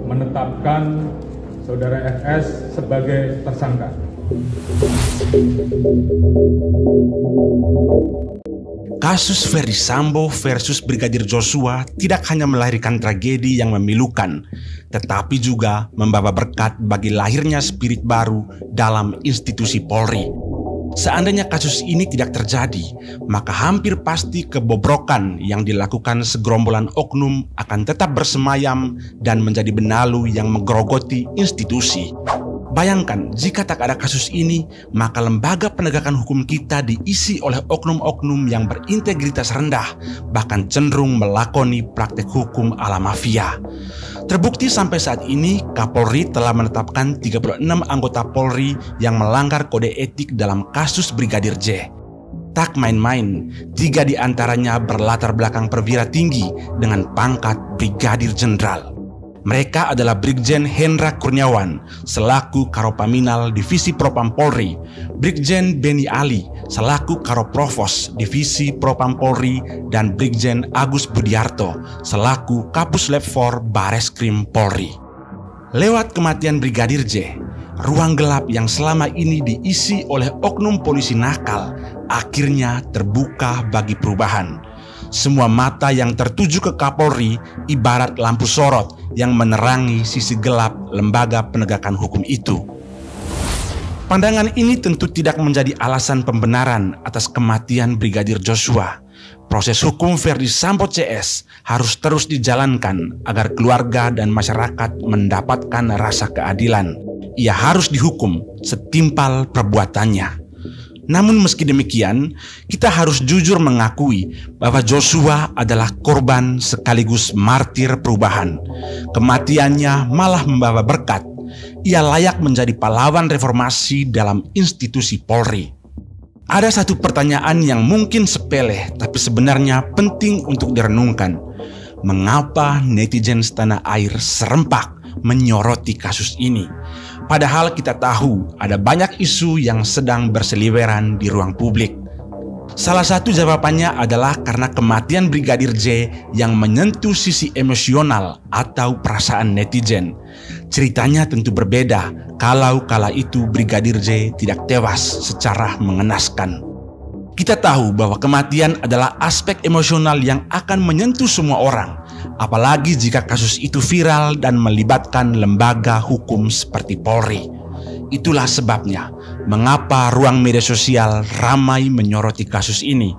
menetapkan Saudara FS sebagai tersangka. Kasus Ferdy Sambo versus Brigadir Joshua tidak hanya melahirkan tragedi yang memilukan, tetapi juga membawa berkat bagi lahirnya spirit baru dalam institusi Polri. Seandainya kasus ini tidak terjadi, maka hampir pasti kebobrokan yang dilakukan segerombolan oknum akan tetap bersemayam dan menjadi benalu yang menggerogoti institusi. Bayangkan, jika tak ada kasus ini, maka lembaga penegakan hukum kita diisi oleh oknum-oknum yang berintegritas rendah, bahkan cenderung melakoni praktek hukum ala mafia. Terbukti sampai saat ini, Kapolri telah menetapkan 36 anggota Polri yang melanggar kode etik dalam kasus Brigadir J. Tak main-main, 3 di antaranya berlatar belakang perwira tinggi dengan pangkat Brigadir Jenderal. Mereka adalah Brigjen Hendra Kurniawan selaku Karopaminal Divisi Propam Polri, Brigjen Beni Ali selaku Karoprovos Divisi Propam Polri, dan Brigjen Agus Budiarto selaku Kapus Lab 4 Bareskrim Polri. Lewat kematian Brigadir J, ruang gelap yang selama ini diisi oleh oknum polisi nakal akhirnya terbuka bagi perubahan. Semua mata yang tertuju ke Kapolri ibarat lampu sorot yang menerangi sisi gelap lembaga penegakan hukum itu. Pandangan ini tentu tidak menjadi alasan pembenaran atas kematian Brigadir Joshua. Proses hukum Ferdy Sambo CS harus terus dijalankan agar keluarga dan masyarakat mendapatkan rasa keadilan. Ia harus dihukum setimpal perbuatannya. Namun meski demikian, kita harus jujur mengakui bahwa Joshua adalah korban sekaligus martir perubahan. Kematiannya malah membawa berkat. Ia layak menjadi pahlawan reformasi dalam institusi Polri. Ada satu pertanyaan yang mungkin sepele, tapi sebenarnya penting untuk direnungkan. Mengapa netizen setanah air serempak menyoroti kasus ini? Padahal kita tahu ada banyak isu yang sedang berseliweran di ruang publik. Salah satu jawabannya adalah karena kematian Brigadir J yang menyentuh sisi emosional atau perasaan netizen. Ceritanya tentu berbeda kalau kala itu Brigadir J tidak tewas secara mengenaskan. Kita tahu bahwa kematian adalah aspek emosional yang akan menyentuh semua orang, apalagi jika kasus itu viral dan melibatkan lembaga hukum seperti Polri. Itulah sebabnya mengapa ruang media sosial ramai menyoroti kasus ini.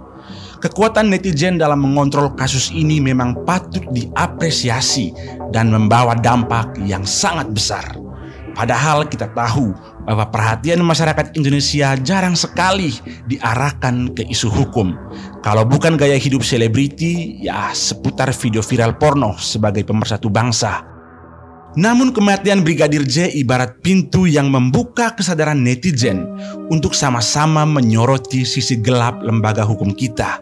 Kekuatan netizen dalam mengontrol kasus ini memang patut diapresiasi dan membawa dampak yang sangat besar. Padahal kita tahu bahwa perhatian masyarakat Indonesia jarang sekali diarahkan ke isu hukum. Kalau bukan gaya hidup selebriti, ya seputar video viral porno sebagai pemersatu bangsa. Namun kematian Brigadir J ibarat pintu yang membuka kesadaran netizen untuk sama-sama menyoroti sisi gelap lembaga hukum kita.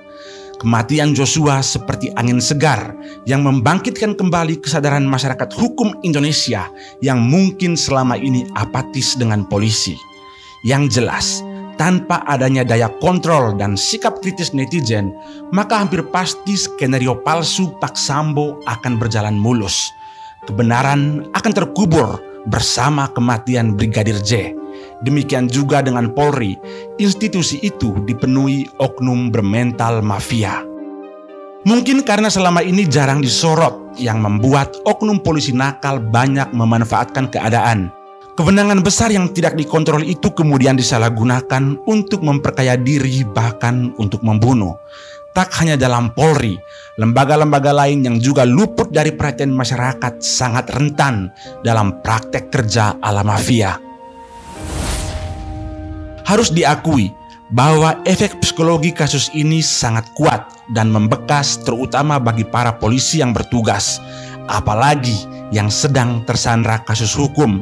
Kematian Joshua seperti angin segar yang membangkitkan kembali kesadaran masyarakat hukum Indonesia yang mungkin selama ini apatis dengan polisi. Yang jelas, tanpa adanya daya kontrol dan sikap kritis netizen, maka hampir pasti skenario palsu Pak Sambo akan berjalan mulus. Kebenaran akan terkubur bersama kematian Brigadir J. Demikian juga dengan Polri, institusi itu dipenuhi oknum bermental mafia. Mungkin karena selama ini jarang disorot yang membuat oknum polisi nakal banyak memanfaatkan keadaan. Kewenangan besar yang tidak dikontrol itu kemudian disalahgunakan untuk memperkaya diri bahkan untuk membunuh. Tak hanya dalam Polri, lembaga-lembaga lain yang juga luput dari perhatian masyarakat sangat rentan dalam praktek kerja ala mafia. Harus diakui bahwa efek psikologi kasus ini sangat kuat dan membekas terutama bagi para polisi yang bertugas, apalagi yang sedang tersandra kasus hukum.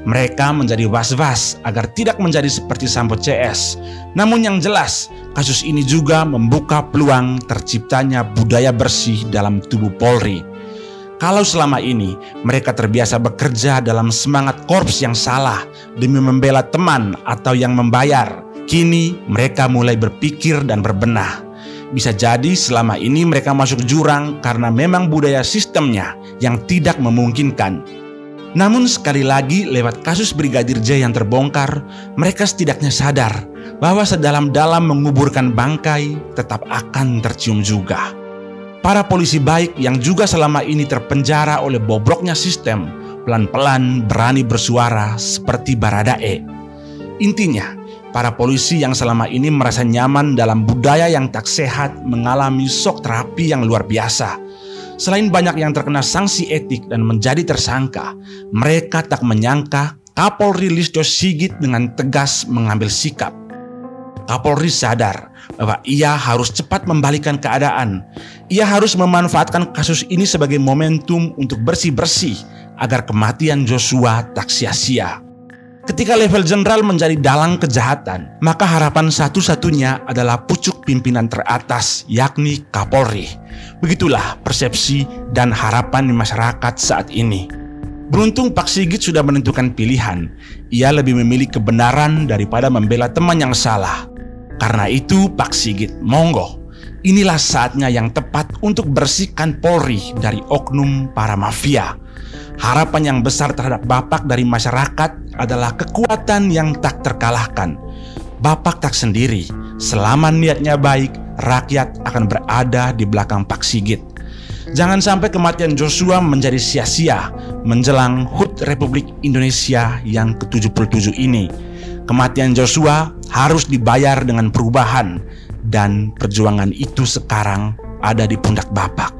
Mereka menjadi was-was agar tidak menjadi seperti Sambo CS. Namun yang jelas, kasus ini juga membuka peluang terciptanya budaya bersih dalam tubuh Polri. Kalau selama ini mereka terbiasa bekerja dalam semangat korps yang salah demi membela teman atau yang membayar, kini mereka mulai berpikir dan berbenah. Bisa jadi selama ini mereka masuk jurang karena memang budaya sistemnya yang tidak memungkinkan. Namun sekali lagi lewat kasus Brigadir J yang terbongkar, mereka setidaknya sadar bahwa sedalam-dalam menguburkan bangkai tetap akan tercium juga. Para polisi baik yang juga selama ini terpenjara oleh bobroknya sistem, pelan-pelan berani bersuara seperti Baradae. Intinya, para polisi yang selama ini merasa nyaman dalam budaya yang tak sehat mengalami shock terapi yang luar biasa. Selain banyak yang terkena sanksi etik dan menjadi tersangka, mereka tak menyangka Kapolri Listio Sigit dengan tegas mengambil sikap. Kapolri sadar bahwa ia harus cepat membalikan keadaan. Ia harus memanfaatkan kasus ini sebagai momentum untuk bersih-bersih agar kematian Joshua tak sia-sia. Ketika level jenderal menjadi dalang kejahatan, maka harapan satu-satunya adalah pucuk pimpinan teratas, yakni Kapolri. Begitulah persepsi dan harapan di masyarakat saat ini. Beruntung Pak Sigit sudah menentukan pilihan. Ia lebih memilih kebenaran daripada membela teman yang salah. Karena itu Pak Sigit, monggo. Inilah saatnya yang tepat untuk bersihkan Polri dari oknum para mafia. Harapan yang besar terhadap Bapak dari masyarakat adalah kekuatan yang tak terkalahkan. Bapak tak sendiri. Selama niatnya baik, rakyat akan berada di belakang Pak Sigit. Jangan sampai kematian Joshua menjadi sia-sia menjelang HUT Republik Indonesia yang ke-77 ini. Kematian Joshua harus dibayar dengan perubahan, dan perjuangan itu sekarang ada di pundak Bapak.